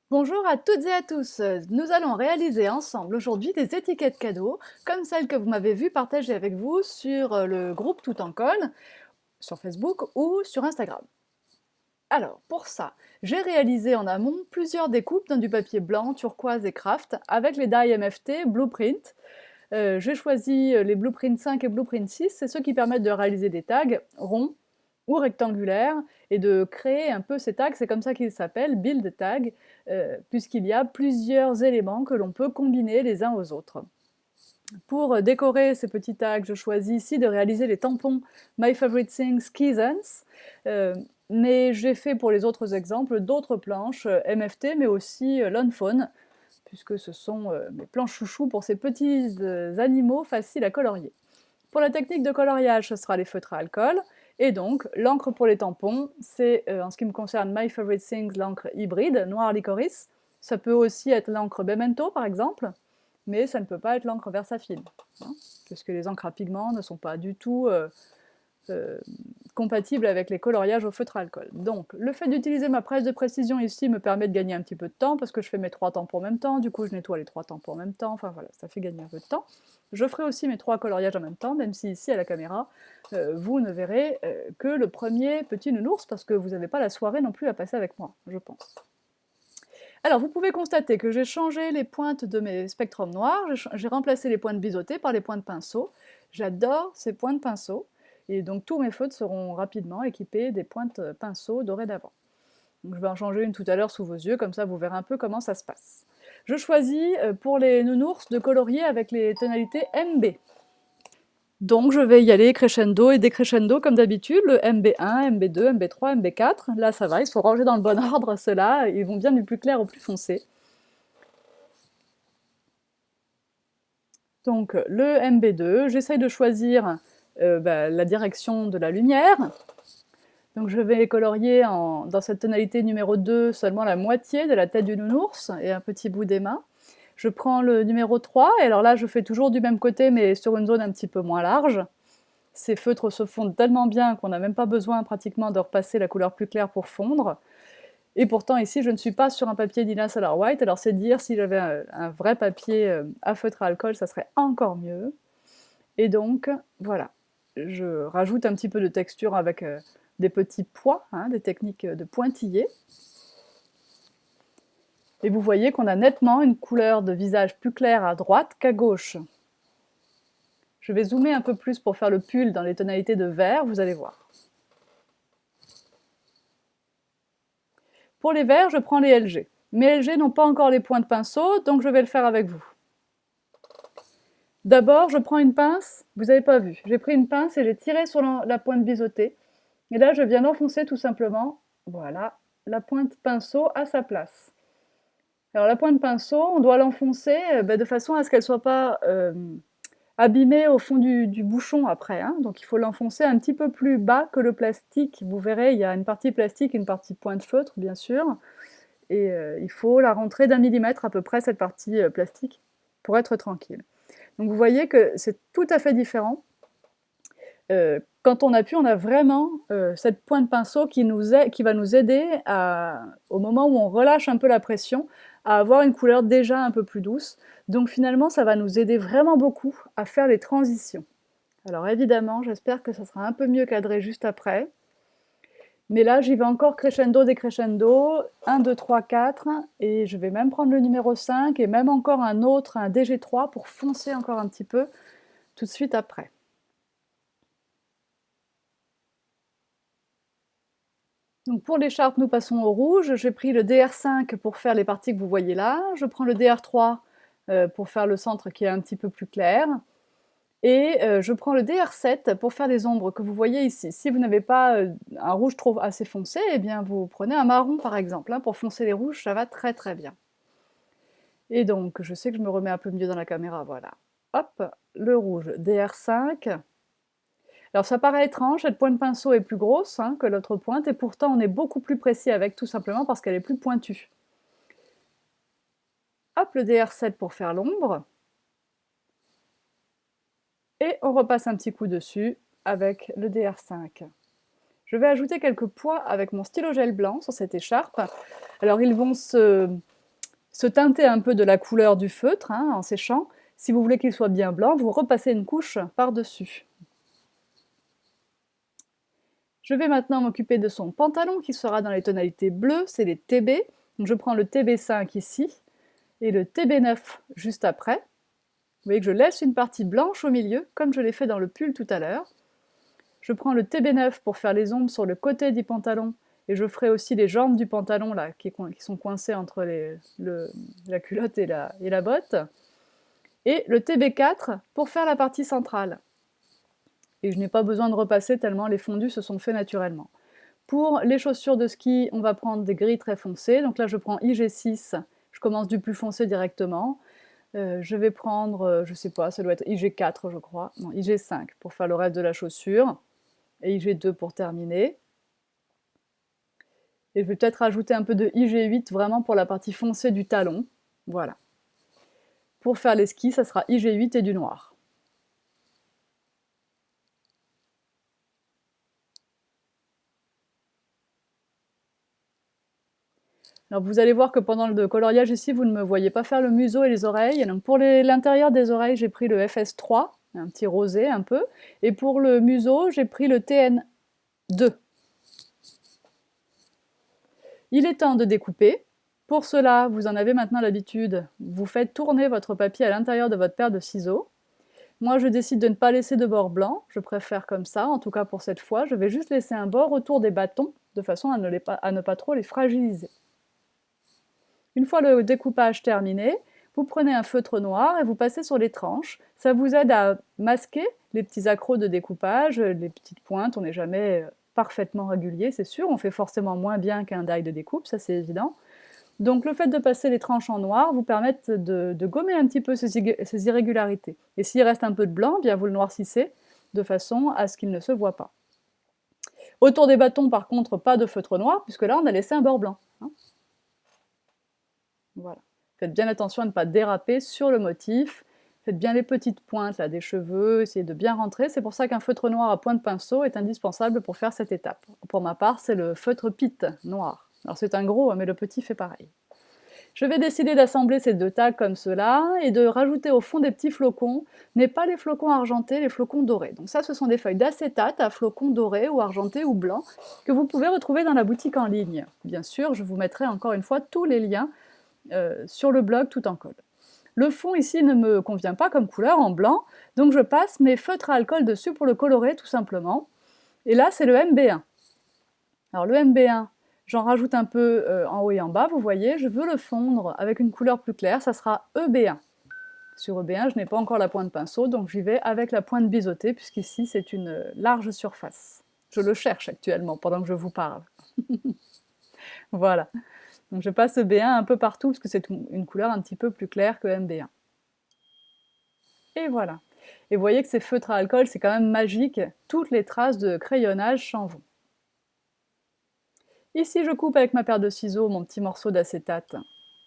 Bonjour à toutes et à tous. Nous allons réaliser ensemble aujourd'hui des étiquettes cadeaux, comme celles que vous m'avez vues partager avec vous sur le groupe Tout en colle, sur Facebook ou sur Instagram. Alors, pour ça, j'ai réalisé en amont plusieurs découpes dans du papier blanc, turquoise et craft avec les die MFT Blueprint. J'ai choisi les Blueprint 5 et Blueprint 6, c'est ceux qui permettent de réaliser des tags ronds ou rectangulaires et de créer un peu ces tags, c'est comme ça qu'ils s'appellent, build tag, puisqu'il y a plusieurs éléments que l'on peut combiner les uns aux autres. Pour décorer ces petits tags, je choisis ici de réaliser les tampons My Favorite Things Keysense, mais j'ai fait pour les autres exemples d'autres planches MFT, mais aussi Lawnfawn, puisque ce sont mes planches chouchous pour ces petits animaux faciles à colorier. Pour la technique de coloriage, ce sera les feutres à alcool, et donc l'encre pour les tampons, c'est en ce qui me concerne My Favorite Things, l'encre hybride, noir licorice. Ça peut aussi être l'encre Memento par exemple, mais ça ne peut pas être l'encre Versafilm, hein, puisque les encres à pigments ne sont pas du tout euh, compatible avec les coloriages au feutre à alcool. Donc, le fait d'utiliser ma presse de précision ici me permet de gagner un petit peu de temps, parce que je fais mes 3 tampons en même temps, du coup je nettoie les 3 tampons en même temps, enfin voilà, ça fait gagner un peu de temps. Je ferai aussi mes 3 coloriages en même temps, même si ici à la caméra, vous ne verrez que le premier petit nounours, parce que vous n'avez pas la soirée non plus à passer avec moi, je pense. Alors, vous pouvez constater que j'ai changé les pointes de mes spectrums noirs, j'ai remplacé les pointes biseautées par les points de pinceau. J'adore ces points de pinceau, et donc tous mes feutres seront rapidement équipés des pointes pinceau dorénavant. Donc, je vais en changer une tout à l'heure sous vos yeux, comme ça vous verrez un peu comment ça se passe. Je choisis pour les nounours de colorier avec les tonalités MB. Donc je vais y aller crescendo et décrescendo comme d'habitude, le MB1, MB2, MB3, MB4. Là ça va, il faut ranger dans le bon ordre ceux-là, ils vont bien du plus clair au plus foncé. Donc le MB2, j'essaye de choisir la direction de la lumière. Donc je vais colorier dans cette tonalité numéro 2 seulement la moitié de la tête du nounours et un petit bout des mains. Je prends le numéro 3, et alors là je fais toujours du même côté mais sur une zone un petit peu moins large. Ces feutres se fondent tellement bien qu'on n'a même pas besoin pratiquement de repasser la couleur plus claire pour fondre. Et pourtant ici je ne suis pas sur un papier Dina Solar White, alors c'est dire si j'avais un vrai papier à feutre à alcool, ça serait encore mieux. Et donc voilà, je rajoute un petit peu de texture avec des petits pois, hein, des techniques de pointillés. Et vous voyez qu'on a nettement une couleur de visage plus claire à droite qu'à gauche. Je vais zoomer un peu plus pour faire le pull dans les tonalités de vert, vous allez voir. Pour les verts, je prends les LG. Mes LG n'ont pas encore les points de pinceau, donc je vais le faire avec vous. D'abord, je prends une pince, vous n'avez pas vu, j'ai pris une pince et j'ai tiré sur la pointe biseautée. Et là, je viens d'enfoncer tout simplement, voilà, la pointe pinceau à sa place. Alors la pointe pinceau, on doit l'enfoncer de façon à ce qu'elle ne soit pas abîmée au fond du bouchon après, hein. Donc il faut l'enfoncer un petit peu plus bas que le plastique. Vous verrez, il y a une partie plastique et une partie pointe feutre, bien sûr. Et il faut la rentrer d'1 millimètre à peu près, cette partie plastique, pour être tranquille. Donc vous voyez que c'est tout à fait différent. Quand on appuie, on a vraiment cette pointe pinceau qui va nous aider au moment où on relâche un peu la pression, à avoir une couleur déjà un peu plus douce. Donc finalement, ça va nous aider vraiment beaucoup à faire les transitions. Alors évidemment, j'espère que ça sera un peu mieux cadré juste après. Mais là, j'y vais encore crescendo, décrescendo, 1, 2, 3, 4, et je vais même prendre le numéro 5, et même encore un autre, un DG3, pour foncer encore un petit peu tout de suite après. Donc pour l'écharpe, nous passons au rouge. J'ai pris le DR5 pour faire les parties que vous voyez là. Je prends le DR3 pour faire le centre qui est un petit peu plus clair. Et je prends le DR7 pour faire les ombres que vous voyez ici. Si vous n'avez pas un rouge trop assez foncé, eh bien vous prenez un marron par exemple, hein, pour foncer les rouges, ça va très très bien. Et donc, je sais que je me remets un peu mieux dans la caméra, voilà. Hop, le rouge DR5. Alors ça paraît étrange, cette pointe pinceau est plus grosse hein, que l'autre pointe, et pourtant on est beaucoup plus précis avec, tout simplement parce qu'elle est plus pointue. Hop, le DR7 pour faire l'ombre. Et on repasse un petit coup dessus avec le DR5. Je vais ajouter quelques pois avec mon stylo gel blanc sur cette écharpe. Alors ils vont se se teinter un peu de la couleur du feutre hein, en séchant. Si vous voulez qu'il soit bien blanc, vous repassez une couche par-dessus. Je vais maintenant m'occuper de son pantalon qui sera dans les tonalités bleues, c'est les TB. Donc je prends le TB5 ici et le TB9 juste après. Vous voyez que je laisse une partie blanche au milieu, comme je l'ai fait dans le pull tout à l'heure. Je prends le TB9 pour faire les ombres sur le côté du pantalon et je ferai aussi les jambes du pantalon là, qui sont coincées entre la culotte et la botte. Et le TB4 pour faire la partie centrale. Et je n'ai pas besoin de repasser tellement les fondus se sont faits naturellement. Pour les chaussures de ski, on va prendre des gris très foncés. Donc là, je prends IG6, je commence du plus foncé directement. Je vais prendre, je sais pas, ça doit être IG4, je crois. Non, IG5 pour faire le reste de la chaussure. Et IG2 pour terminer. Et je vais peut-être rajouter un peu de IG8 vraiment pour la partie foncée du talon. Voilà. Pour faire les skis, ça sera IG8 et du noir. Alors vous allez voir que pendant le coloriage ici, vous ne me voyez pas faire le museau et les oreilles. Donc pour l'intérieur des oreilles, j'ai pris le FS3, un petit rosé un peu. Et pour le museau, j'ai pris le TN2. Il est temps de découper. Pour cela, vous en avez maintenant l'habitude. Vous faites tourner votre papier à l'intérieur de votre paire de ciseaux. Moi, je décide de ne pas laisser de bord blanc. Je préfère comme ça, en tout cas pour cette fois. Je vais juste laisser un bord autour des bâtons, de façon à ne pas trop les fragiliser. Une fois le découpage terminé, vous prenez un feutre noir et vous passez sur les tranches. Ça vous aide à masquer les petits accros de découpage, les petites pointes. On n'est jamais parfaitement régulier, c'est sûr. On fait forcément moins bien qu'un die de découpe, ça c'est évident. Donc le fait de passer les tranches en noir vous permet de gommer un petit peu ces irrégularités. Et s'il reste un peu de blanc, bien vous le noircissez de façon à ce qu'il ne se voit pas. Autour des bâtons, par contre, pas de feutre noir, puisque là on a laissé un bord blanc. Hein. Voilà. Faites bien attention à ne pas déraper sur le motif. Faites bien les petites pointes là, des cheveux, essayez de bien rentrer. C'est pour ça qu'un feutre noir à point de pinceau est indispensable pour faire cette étape. Pour ma part, c'est le feutre Pitt noir. Alors c'est un gros, mais le petit fait pareil. Je vais décider d'assembler ces deux tags comme cela et de rajouter au fond des petits flocons, mais pas les flocons argentés, les flocons dorés. Donc ça, ce sont des feuilles d'acétate à flocons dorés ou argentés ou blancs que vous pouvez retrouver dans la boutique en ligne. Bien sûr, je vous mettrai encore une fois tous les liens sur le blog tout en colle. Le fond ici ne me convient pas comme couleur en blanc, donc je passe mes feutres à alcool dessus pour le colorer tout simplement. Et là, c'est le MB1. Alors le MB1, j'en rajoute un peu en haut et en bas, vous voyez, je veux le fondre avec une couleur plus claire, ça sera EB1. Sur EB1, je n'ai pas encore la pointe pinceau, donc j'y vais avec la pointe biseautée, puisqu'ici c'est une large surface. Je le cherche actuellement pendant que je vous parle. Voilà. Donc je passe EB1 un peu partout, parce que c'est une couleur un petit peu plus claire que MB1. Et voilà. Et vous voyez que ces feutres à alcool, c'est quand même magique, toutes les traces de crayonnage s'en vont. Ici, je coupe avec ma paire de ciseaux mon petit morceau d'acétate,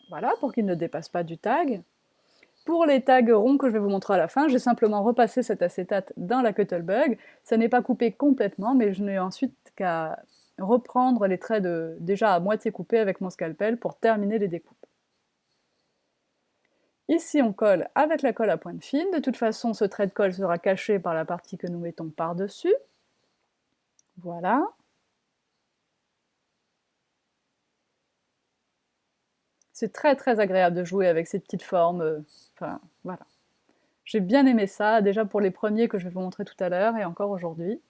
voilà, pour qu'il ne dépasse pas du tag. Pour les tags ronds que je vais vous montrer à la fin, j'ai simplement repassé cet acétate dans la Cuttlebug. Ça n'est pas coupé complètement, mais je n'ai ensuite qu'à reprendre les traits déjà à moitié coupés avec mon scalpel pour terminer les découpes. Ici, on colle avec la colle à pointe fine. De toute façon, ce trait de colle sera caché par la partie que nous mettons par-dessus. Voilà. C'est très très agréable de jouer avec ces petites formes. Enfin, voilà. J'ai bien aimé ça, déjà pour les premiers que je vais vous montrer tout à l'heure et encore aujourd'hui.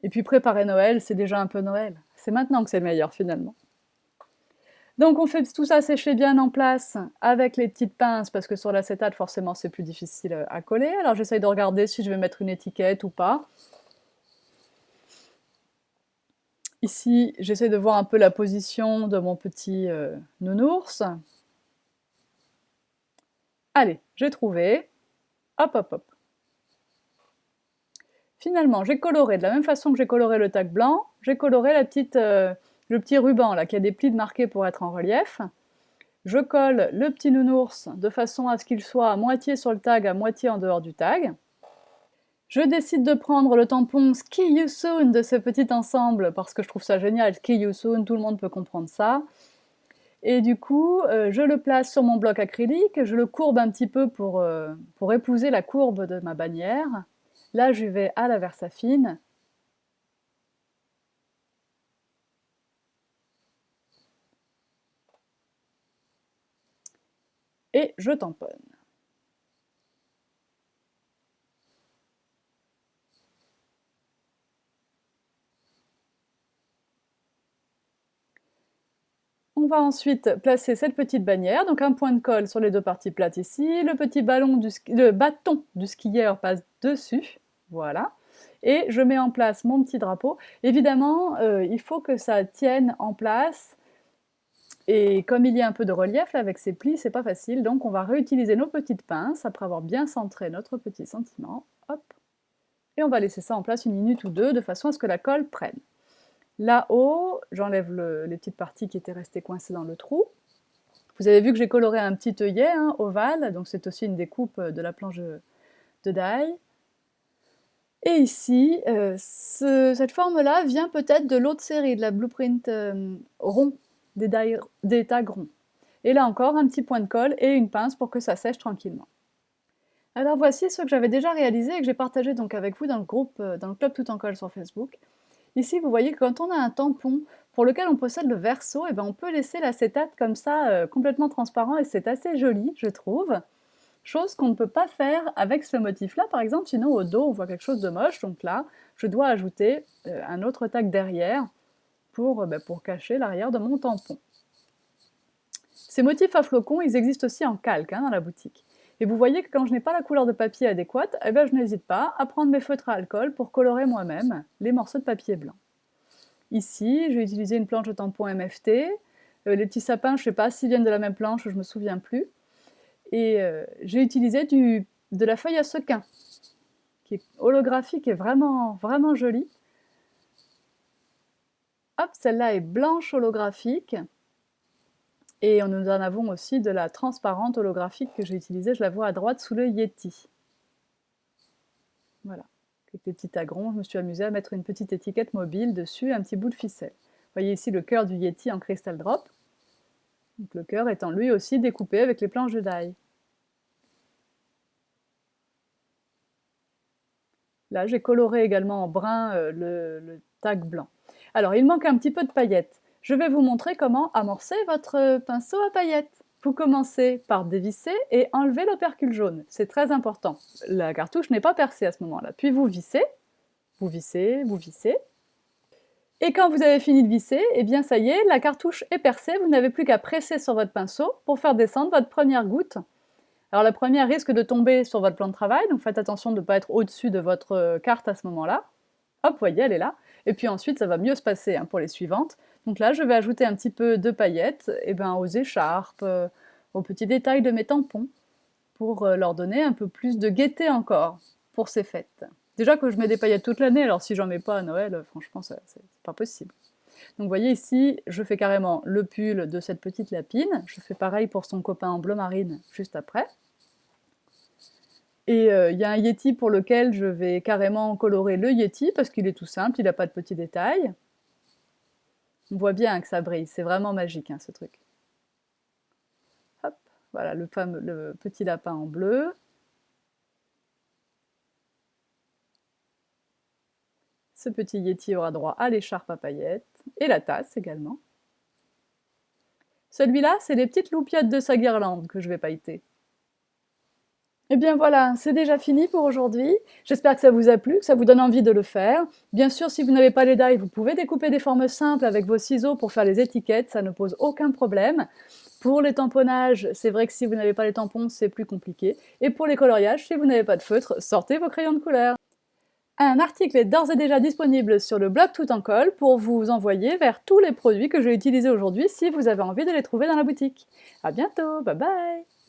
Et puis préparer Noël, c'est déjà un peu Noël. C'est maintenant que c'est le meilleur finalement. Donc on fait tout ça sécher bien en place avec les petites pinces, parce que sur l'acétate, forcément, c'est plus difficile à coller. Alors j'essaye de regarder si je vais mettre une étiquette ou pas. Ici, j'essaie de voir un peu la position de mon petit nounours. Allez, j'ai trouvé. Hop, hop, hop. Finalement, j'ai coloré de la même façon que j'ai coloré le tag blanc, j'ai coloré le petit ruban là, qui a des plis marqués pour être en relief. Je colle le petit nounours de façon à ce qu'il soit à moitié sur le tag, à moitié en dehors du tag. Je décide de prendre le tampon Ski You Soon de ce petit ensemble, parce que je trouve ça génial, Ski You Soon, tout le monde peut comprendre ça. Et du coup, je le place sur mon bloc acrylique, je le courbe un petit peu pour épouser la courbe de ma bannière. Là, je vais à la Versafine. Et je tamponne. On va ensuite placer cette petite bannière, donc un point de colle sur les deux parties plates ici, le bâton du skieur passe dessus, voilà, et je mets en place mon petit drapeau. Évidemment, il faut que ça tienne en place, et comme il y a un peu de relief là, avec ces plis, c'est pas facile, donc on va réutiliser nos petites pinces après avoir bien centré notre petit sentiment, hop, et on va laisser ça en place une minute ou deux de façon à ce que la colle prenne. Là-haut, j'enlève les petites parties qui étaient restées coincées dans le trou. Vous avez vu que j'ai coloré un petit œillet ovale, donc c'est aussi une découpe de la planche de die. Et ici, cette forme-là vient peut-être de l'autre série, de la blueprint rond, des tags ronds. Et là encore, un petit point de colle et une pince pour que ça sèche tranquillement. Alors voici ce que j'avais déjà réalisé et que j'ai partagé donc avec vous dans le groupe, dans le club Tout en Colle sur Facebook. Ici, vous voyez que quand on a un tampon pour lequel on possède le verso, eh ben, on peut laisser l'acétate comme ça, complètement transparent, et c'est assez joli, je trouve. Chose qu'on ne peut pas faire avec ce motif-là, par exemple, sinon au dos, on voit quelque chose de moche. Donc là, je dois ajouter un autre tag derrière pour cacher l'arrière de mon tampon. Ces motifs à flocons, ils existent aussi en calque dans la boutique. Et vous voyez que quand je n'ai pas la couleur de papier adéquate, eh ben, je n'hésite pas à prendre mes feutres à alcool pour colorer moi-même les morceaux de papier blanc. Ici, je vais utiliser une planche de tampon MFT. Les petits sapins, je ne sais pas s'ils viennent de la même planche, je ne me souviens plus. Et j'ai utilisé de la feuille à sequin, qui est holographique et vraiment, vraiment jolie. Hop, celle-là est blanche holographique. Et nous en avons aussi de la transparente holographique que j'ai utilisée, je la vois à droite sous le Yeti. Voilà, avec les petits tagrons, je me suis amusée à mettre une petite étiquette mobile dessus, un petit bout de ficelle. Vous voyez ici le cœur du Yeti en Crystal Drop. Donc le cœur étant lui aussi découpé avec les planches de die. Là, j'ai coloré également en brun le tag blanc. Alors, il manque un petit peu de paillettes. Je vais vous montrer comment amorcer votre pinceau à paillettes. Vous commencez par dévisser et enlever l'opercule jaune. C'est très important. La cartouche n'est pas percée à ce moment-là. Puis vous vissez, vous vissez, vous vissez. Et quand vous avez fini de visser, eh bien ça y est, la cartouche est percée. Vous n'avez plus qu'à presser sur votre pinceau pour faire descendre votre première goutte. Alors la première risque de tomber sur votre plan de travail, donc faites attention de ne pas être au-dessus de votre carte à ce moment-là. Hop, vous voyez, elle est là. Et puis ensuite, ça va mieux se passer pour les suivantes. Donc là, je vais ajouter un petit peu de paillettes aux écharpes, aux petits détails de mes tampons, pour leur donner un peu plus de gaieté encore pour ces fêtes. Déjà que je mets des paillettes toute l'année, alors si j'en mets pas à Noël, franchement, c'est pas possible. Donc vous voyez ici, je fais carrément le pull de cette petite lapine. Je fais pareil pour son copain en bleu marine juste après. Et il y a un Yeti pour lequel je vais carrément colorer le Yeti, parce qu'il est tout simple, il n'a pas de petits détails. On voit bien que ça brille, c'est vraiment magique ce truc. Hop, voilà le petit lapin en bleu. Ce petit Yeti aura droit à l'écharpe à paillettes, et la tasse également. Celui-là, c'est les petites loupiottes de sa guirlande que je vais pailleter. Et bien voilà, c'est déjà fini pour aujourd'hui. J'espère que ça vous a plu, que ça vous donne envie de le faire. Bien sûr, si vous n'avez pas les die, vous pouvez découper des formes simples avec vos ciseaux pour faire les étiquettes, ça ne pose aucun problème. Pour les tamponnages, c'est vrai que si vous n'avez pas les tampons, c'est plus compliqué. Et pour les coloriages, si vous n'avez pas de feutre, sortez vos crayons de couleur. Un article est d'ores et déjà disponible sur le blog Tout en Colle pour vous envoyer vers tous les produits que j'ai utilisés aujourd'hui si vous avez envie de les trouver dans la boutique. À bientôt, bye bye!